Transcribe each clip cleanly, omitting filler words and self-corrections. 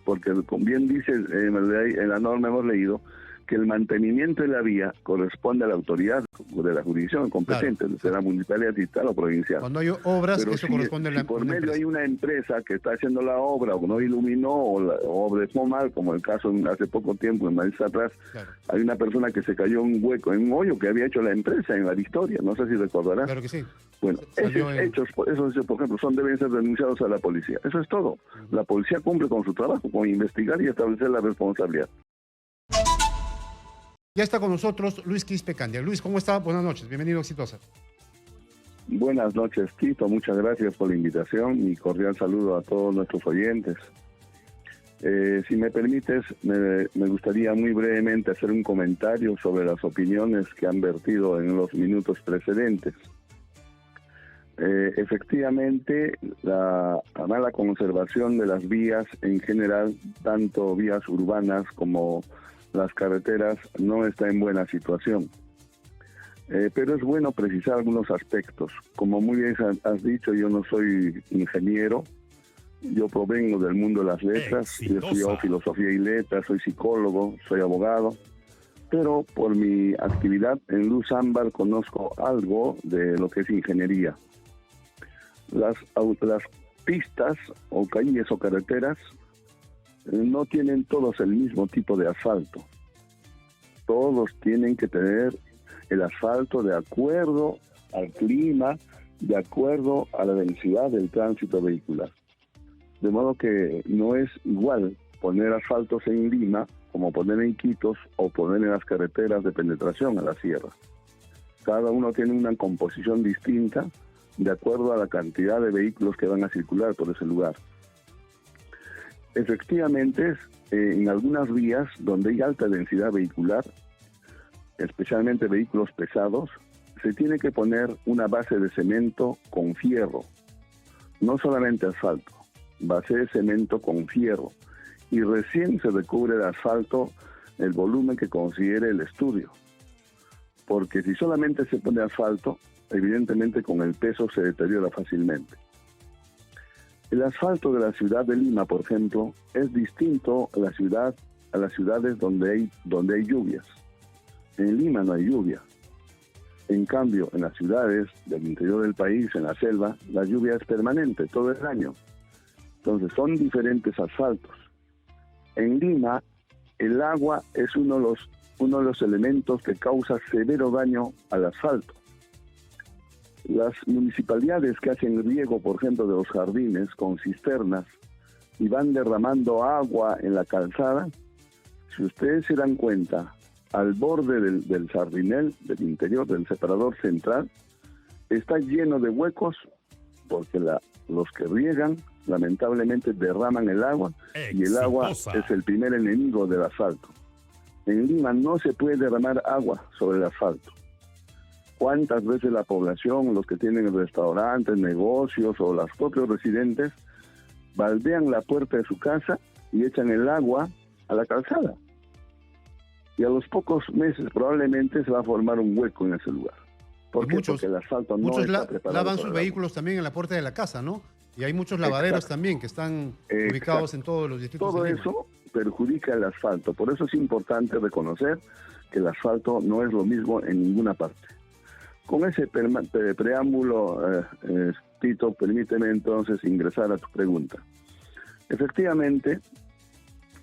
porque como bien dice en la norma hemos leído que el mantenimiento de la vía corresponde a la autoridad de la jurisdicción competente, claro, de la municipalidad distrital o provincial. Cuando hay obras, Pero eso corresponde a la si por una medio empresa. hay una empresa que está haciendo la obra o no iluminó o dejó mal, como el caso hace poco tiempo en Madrid atrás, Claro. hay una persona que se cayó en un hueco, en un hoyo que había hecho la empresa en la Victoria, no sé si recordarás. Claro que sí. Bueno, Salió esos hechos, por ejemplo, deben ser denunciados a la policía. Eso es todo. La policía cumple con su trabajo, con investigar y establecer la responsabilidad. Ya está con nosotros Luis Quispe Candia. Luis, ¿cómo está? Buenas noches, bienvenido a Exitosa. Buenas noches, Tito. Muchas gracias por la invitación y cordial saludo a todos nuestros oyentes. Si me permites, me gustaría muy brevemente hacer un comentario sobre las opiniones que han vertido en los minutos precedentes. Efectivamente, la mala conservación de las vías en general, tanto vías urbanas como las carreteras, no está en buena situación. Pero es bueno precisar algunos aspectos. Como muy bien has dicho, yo no soy ingeniero, yo provengo del mundo de las letras, yo he estudiado filosofía y letras, soy psicólogo, soy abogado, pero por mi actividad en Luz Ámbar conozco algo de lo que es ingeniería. Las pistas o calles o carreteras no tienen todos el mismo tipo de asfalto. Todos tienen que tener el asfalto de acuerdo al clima, de acuerdo a la densidad del tránsito vehicular. De modo que no es igual poner asfaltos en Lima como poner en Iquitos o poner en las carreteras de penetración a la sierra. Cada uno tiene una composición distinta de acuerdo a la cantidad de vehículos que van a circular por ese lugar. Efectivamente, en algunas vías donde hay alta densidad vehicular, especialmente vehículos pesados, se tiene que poner una base de cemento con fierro, no solamente asfalto, base de cemento con fierro, y recién se recubre de asfalto el volumen que considere el estudio. Porque si solamente se pone asfalto, evidentemente con el peso se deteriora fácilmente. El asfalto de la ciudad de Lima, por ejemplo, es distinto a las ciudades donde hay lluvias. En Lima no hay lluvia. En cambio, en las ciudades del interior del país, en la selva, la lluvia es permanente todo el año. Entonces, son diferentes asfaltos. En Lima, el agua es uno de los elementos que causa severo daño al asfalto. Las municipalidades que hacen riego, por ejemplo, de los jardines con cisternas y van derramando agua en la calzada, si ustedes se dan cuenta, al borde del jardinel, del interior, del separador central, está lleno de huecos porque los que riegan lamentablemente derraman el agua y el agua es el primer enemigo del asfalto. En Lima no se puede derramar agua sobre el asfalto. ¿Cuántas veces la población, los que tienen restaurantes, negocios o los propios residentes, baldean la puerta de su casa y echan el agua a la calzada? Y a los pocos meses probablemente se va a formar un hueco en ese lugar. ¿Por qué? Porque el asfalto no está preparado. Lavan sus vehículos también en la puerta de la casa, ¿no? Y hay muchos lavaderos también que están ubicados en todos los distritos. Todo eso perjudica el asfalto. Por eso es importante reconocer que el asfalto no es lo mismo en ninguna parte. Con ese preámbulo, Tito, permíteme entonces ingresar a tu pregunta. Efectivamente,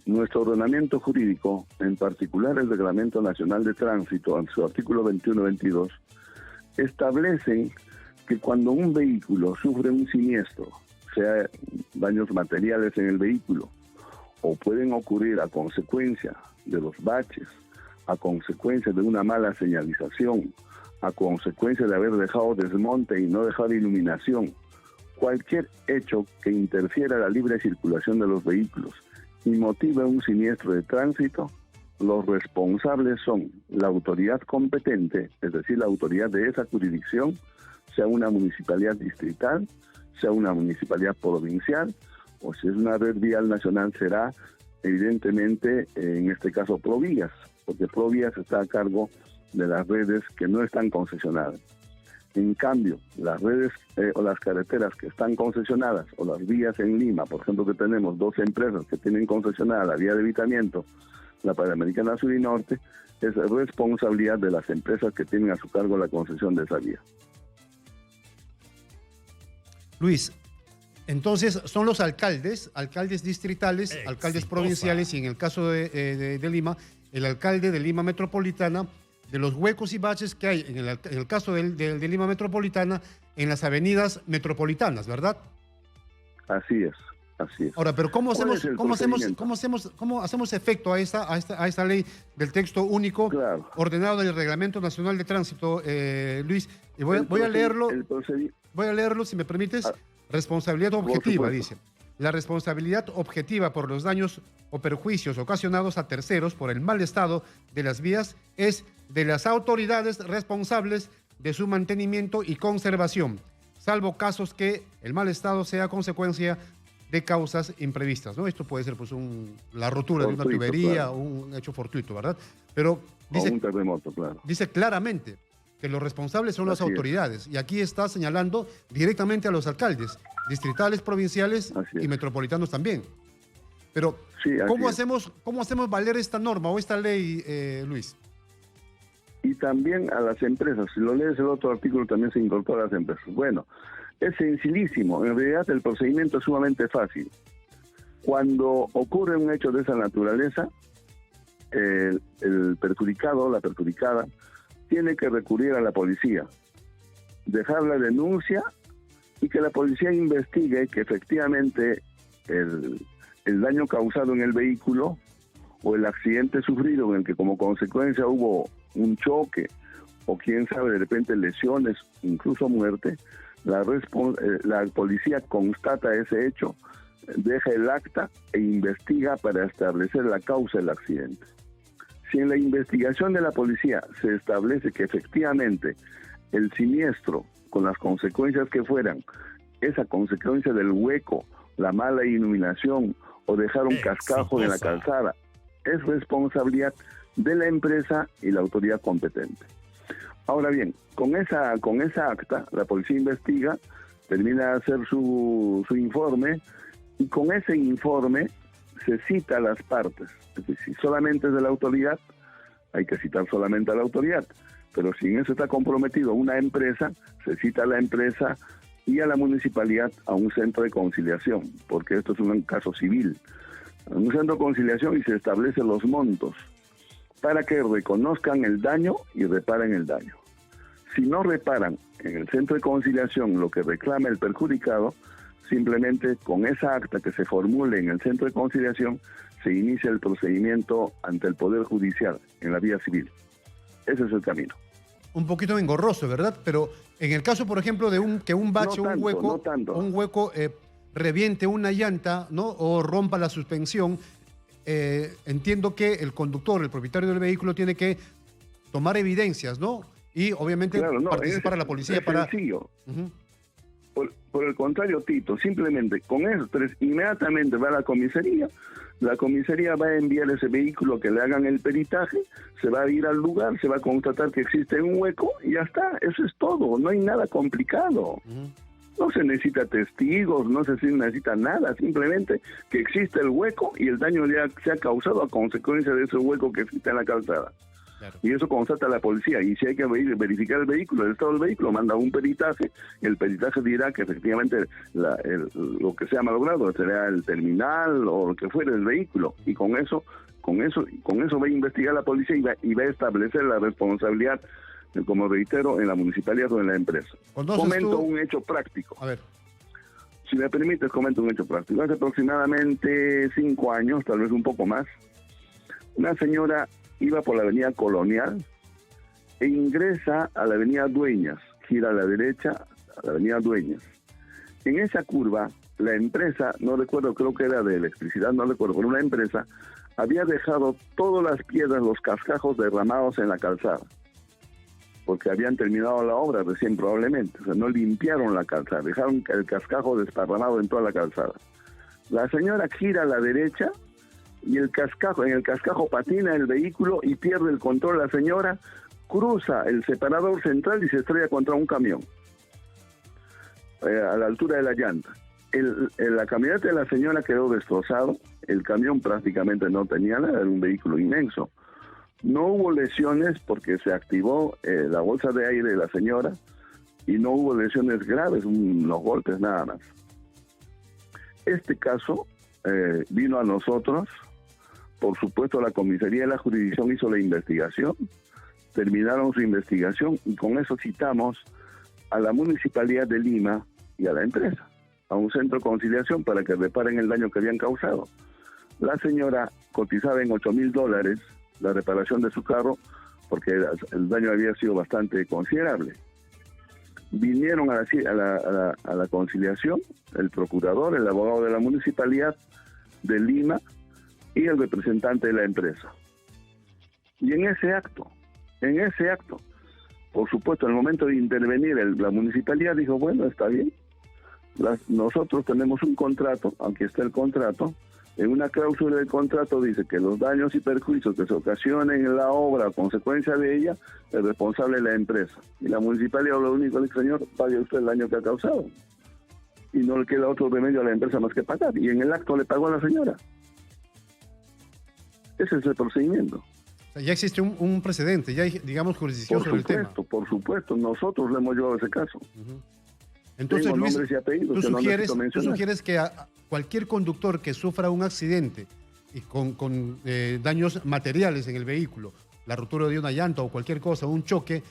nuestro ordenamiento jurídico, en particular el Reglamento Nacional de Tránsito, en su artículo 21-22, establecen que cuando un vehículo sufre un siniestro, sea daños materiales en el vehículo, o pueden ocurrir a consecuencia de los baches, a consecuencia de una mala señalización, a consecuencia de haber dejado desmonte y no dejar iluminación, cualquier hecho que interfiera la libre circulación de los vehículos y motive un siniestro de tránsito, los responsables son la autoridad competente, es decir, la autoridad de esa jurisdicción, sea una municipalidad distrital, sea una municipalidad provincial, o si es una red vial nacional será evidentemente, en este caso, Provías, porque Provías está a cargo de las redes que no están concesionadas. En cambio, las redes o las carreteras que están concesionadas, o las vías en Lima, por ejemplo, que tenemos 2 empresas que tienen concesionada la vía de Evitamiento, la Panamericana Sur y Norte, es responsabilidad de las empresas que tienen a su cargo la concesión de esa vía. Luis, entonces son los alcaldes distritales, alcaldes provinciales y en el caso de Lima, el alcalde de Lima Metropolitana, de los huecos y baches que hay en el caso de Lima Metropolitana en las avenidas metropolitanas, ¿verdad? Así es. Ahora, pero ¿cómo hacemos efecto a esta ley del texto único ordenado del Reglamento Nacional de Tránsito, Luis? Y voy a leerlo, si me permites. Responsabilidad objetiva, dice. La responsabilidad objetiva por los daños o perjuicios ocasionados a terceros por el mal estado de las vías es de las autoridades responsables de su mantenimiento y conservación, salvo casos que el mal estado sea consecuencia de causas imprevistas, ¿no? Esto puede ser pues la rotura de una tubería o un hecho fortuito, ¿verdad? Pero dice, un terremoto, claro. Dice claramente que los responsables son las autoridades. Y aquí está señalando directamente a los alcaldes, distritales, provinciales y metropolitanos también. Pero, ¿cómo hacemos valer esta norma o esta ley, Luis? Y también a las empresas. Si lo lees el otro artículo, también se incorpora a las empresas. Bueno, es sencillísimo. En realidad, el procedimiento es sumamente fácil. Cuando ocurre un hecho de esa naturaleza, el perjudicado o la perjudicada tiene que recurrir a la policía, dejar la denuncia y que la policía investigue que efectivamente el daño causado en el vehículo o el accidente sufrido en el que como consecuencia hubo un choque o quién sabe de repente lesiones, incluso muerte, la policía constata ese hecho, deja el acta e investiga para establecer la causa del accidente. Si en la investigación de la policía se establece que efectivamente el siniestro, con las consecuencias que fueran, esa consecuencia del hueco, la mala iluminación o dejar un cascajo en la calzada, es responsabilidad de la empresa y la autoridad competente. Ahora bien, con esa acta, la policía investiga, termina de hacer su informe y con ese informe se cita a las partes. Es decir, si solamente es de la autoridad, hay que citar solamente a la autoridad. Pero si en eso está comprometido una empresa, se cita a la empresa y a la municipalidad a un centro de conciliación, porque esto es un caso civil. A un centro de conciliación y se establecen los montos para que reconozcan el daño y reparen el daño. Si no reparan en el centro de conciliación lo que reclama el perjudicado, simplemente con esa acta que se formule en el centro de conciliación se inicia el procedimiento ante el Poder Judicial en la vía civil. Ese es el camino. Un poquito engorroso, ¿verdad? Pero en el caso, por ejemplo, de que un bache, un hueco reviente una llanta, ¿no? O rompa la suspensión, entiendo que el conductor, el propietario del vehículo, tiene que tomar evidencias, ¿no? Y obviamente participar a la policía para... Sencillo. Por el contrario, Tito, simplemente con esos 3 inmediatamente va a la comisaría va a enviar ese vehículo que le hagan el peritaje, se va a ir al lugar, se va a constatar que existe un hueco y ya está, eso es todo, no hay nada complicado. No se necesita testigos, no se necesita nada, simplemente que existe el hueco y el daño ya se ha causado a consecuencia de ese hueco que existe en la calzada. Claro. Y eso constata la policía, y si hay que verificar el vehículo, el estado del vehículo, manda un peritaje, y el peritaje dirá que efectivamente lo que sea malogrado será el terminal o lo que fuera del vehículo, y con eso va a investigar la policía y va a establecer la responsabilidad, como reitero, en la municipalidad o en la empresa. Comento un hecho práctico. A ver. Si me permites, comento un hecho práctico. Hace aproximadamente 5 años, tal vez un poco más, una señora iba por la avenida Colonial e ingresa a la avenida Dueñas, gira a la derecha a la avenida Dueñas. En esa curva, la empresa, no recuerdo, creo que era de electricidad, no recuerdo, pero una empresa había dejado todas las piedras, los cascajos derramados en la calzada, porque habían terminado la obra recién probablemente, o sea, no limpiaron la calzada, dejaron el cascajo desparramado en toda la calzada. La señora gira a la derecha y en el cascajo patina el vehículo y pierde el control la señora, cruza el separador central y se estrella contra un camión a la altura de la llanta. La camioneta de la señora quedó destrozado, el camión prácticamente no tenía nada, era un vehículo inmenso. No hubo lesiones porque se activó la bolsa de aire de la señora y no hubo lesiones graves, unos golpes nada más. Este caso vino a nosotros, por supuesto la comisaría de la jurisdicción hizo la investigación, terminaron su investigación y con eso citamos a la Municipalidad de Lima y a la empresa, a un centro de conciliación para que reparen el daño que habían causado. La señora cotizaba en $8,000 la reparación de su carro porque el daño había sido bastante considerable. Vinieron a la conciliación el procurador, el abogado de la Municipalidad de Lima y el representante de la empresa. Y en ese acto, por supuesto, en el momento de intervenir la municipalidad dijo, bueno, está bien, nosotros tenemos un contrato, aquí está el contrato, en una cláusula del contrato dice que los daños y perjuicios que se ocasionen en la obra a consecuencia de ella, el responsable es la empresa. Y la municipalidad lo único que dice, señor, pague usted el daño que ha causado. Y no le queda otro remedio a la empresa más que pagar. Y en el acto le pagó a la señora. Ese es el procedimiento. Ya existe un precedente, ya hay, digamos, jurisdicción sobre el tema. Por supuesto, nosotros le hemos llevado ese caso. Entonces, tengo Luis, nombres y apellidos, tú sugieres que a cualquier conductor que sufra un accidente y con daños materiales en el vehículo, la rotura de una llanta o cualquier cosa, un choque,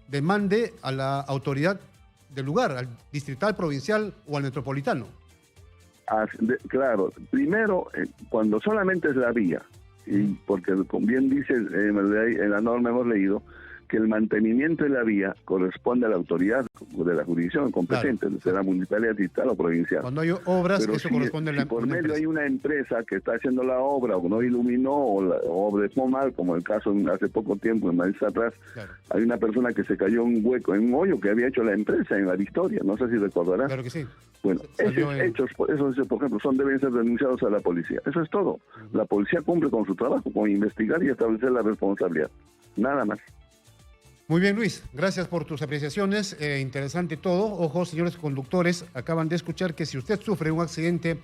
demande a la autoridad del lugar, al distrital, provincial o al metropolitano. Claro, primero, cuando solamente es la vía, y porque como bien dice en la norma hemos leído que el mantenimiento de la vía corresponde a la autoridad de la jurisdicción competente, claro, será municipalidad, distrital o provincial. Cuando hay obras, pero eso corresponde a la por medio empresa. hay una empresa que está haciendo la obra o no iluminó o dejó mal, como el caso hace poco tiempo en Madrid atrás, claro, hay una persona que se cayó en un hueco, en un hoyo que había hecho la empresa en La Victoria, no sé si recordarás. Claro que sí. Bueno, esos hechos, por ejemplo, deben ser denunciados a la policía. Eso es todo. La policía cumple con su trabajo, con investigar y establecer la responsabilidad. Nada más. Muy bien, Luis. Gracias por tus apreciaciones. Interesante todo. Ojo, señores conductores, acaban de escuchar que si usted sufre un accidente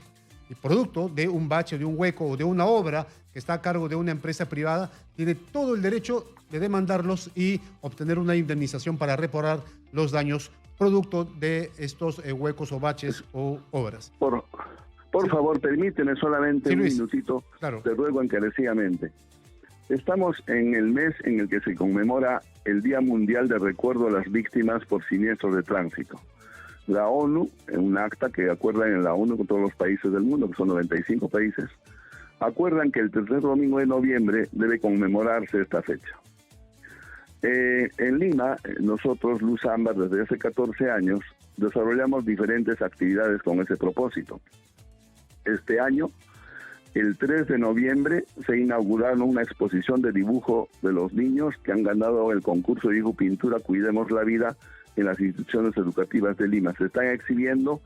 producto de un bache, de un hueco o de una obra que está a cargo de una empresa privada, tiene todo el derecho de demandarlos y obtener una indemnización para reparar los daños producto de estos huecos o baches o obras. Por favor, permíteme solamente un minutito, claro. Te ruego encarecidamente. Estamos en el mes en el que se conmemora el Día Mundial de Recuerdo a las Víctimas por Siniestros de Tránsito. La ONU, en un acta que acuerdan en la ONU con todos los países del mundo, que son 95 países, acuerdan que el tercer domingo de noviembre debe conmemorarse esta fecha. En Lima, nosotros, Luz Ámbar, desde hace 14 años, desarrollamos diferentes actividades con ese propósito. Este año, el 3 de noviembre, se inauguraron una exposición de dibujo de los niños que han ganado el concurso de dibujo pintura Cuidemos la Vida en las instituciones educativas de Lima. Se están exhibiendo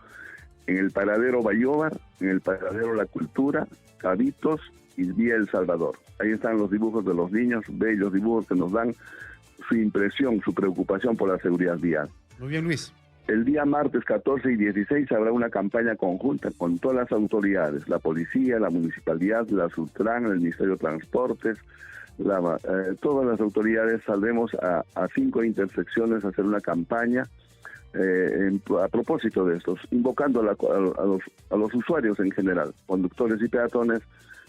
en el Paradero Bayóvar, en el Paradero La Cultura, Cabitos y Vía El Salvador. Ahí están los dibujos de los niños, bellos dibujos que nos dan su impresión, su preocupación por la seguridad vial. Muy bien, Luis. El día martes 14 y 16 habrá una campaña conjunta con todas las autoridades, la policía, la municipalidad, la Sutran, el Ministerio de Transportes, todas las autoridades saldremos a 5 intersecciones a hacer una campaña a propósito de estos, invocando a los usuarios en general, conductores y peatones,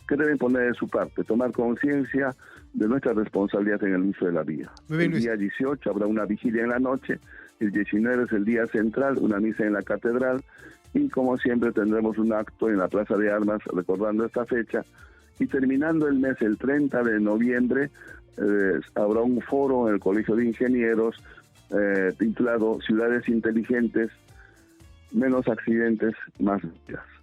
que deben poner de su parte, tomar conciencia de nuestra responsabilidad en el uso de la vía. El día 18 habrá una vigilia en la noche, el 19 es el día central, una misa en la catedral, y como siempre tendremos un acto en la Plaza de Armas recordando esta fecha, y terminando el mes, el 30 de noviembre, habrá un foro en el Colegio de Ingenieros titulado Ciudades Inteligentes, menos accidentes, más vidas.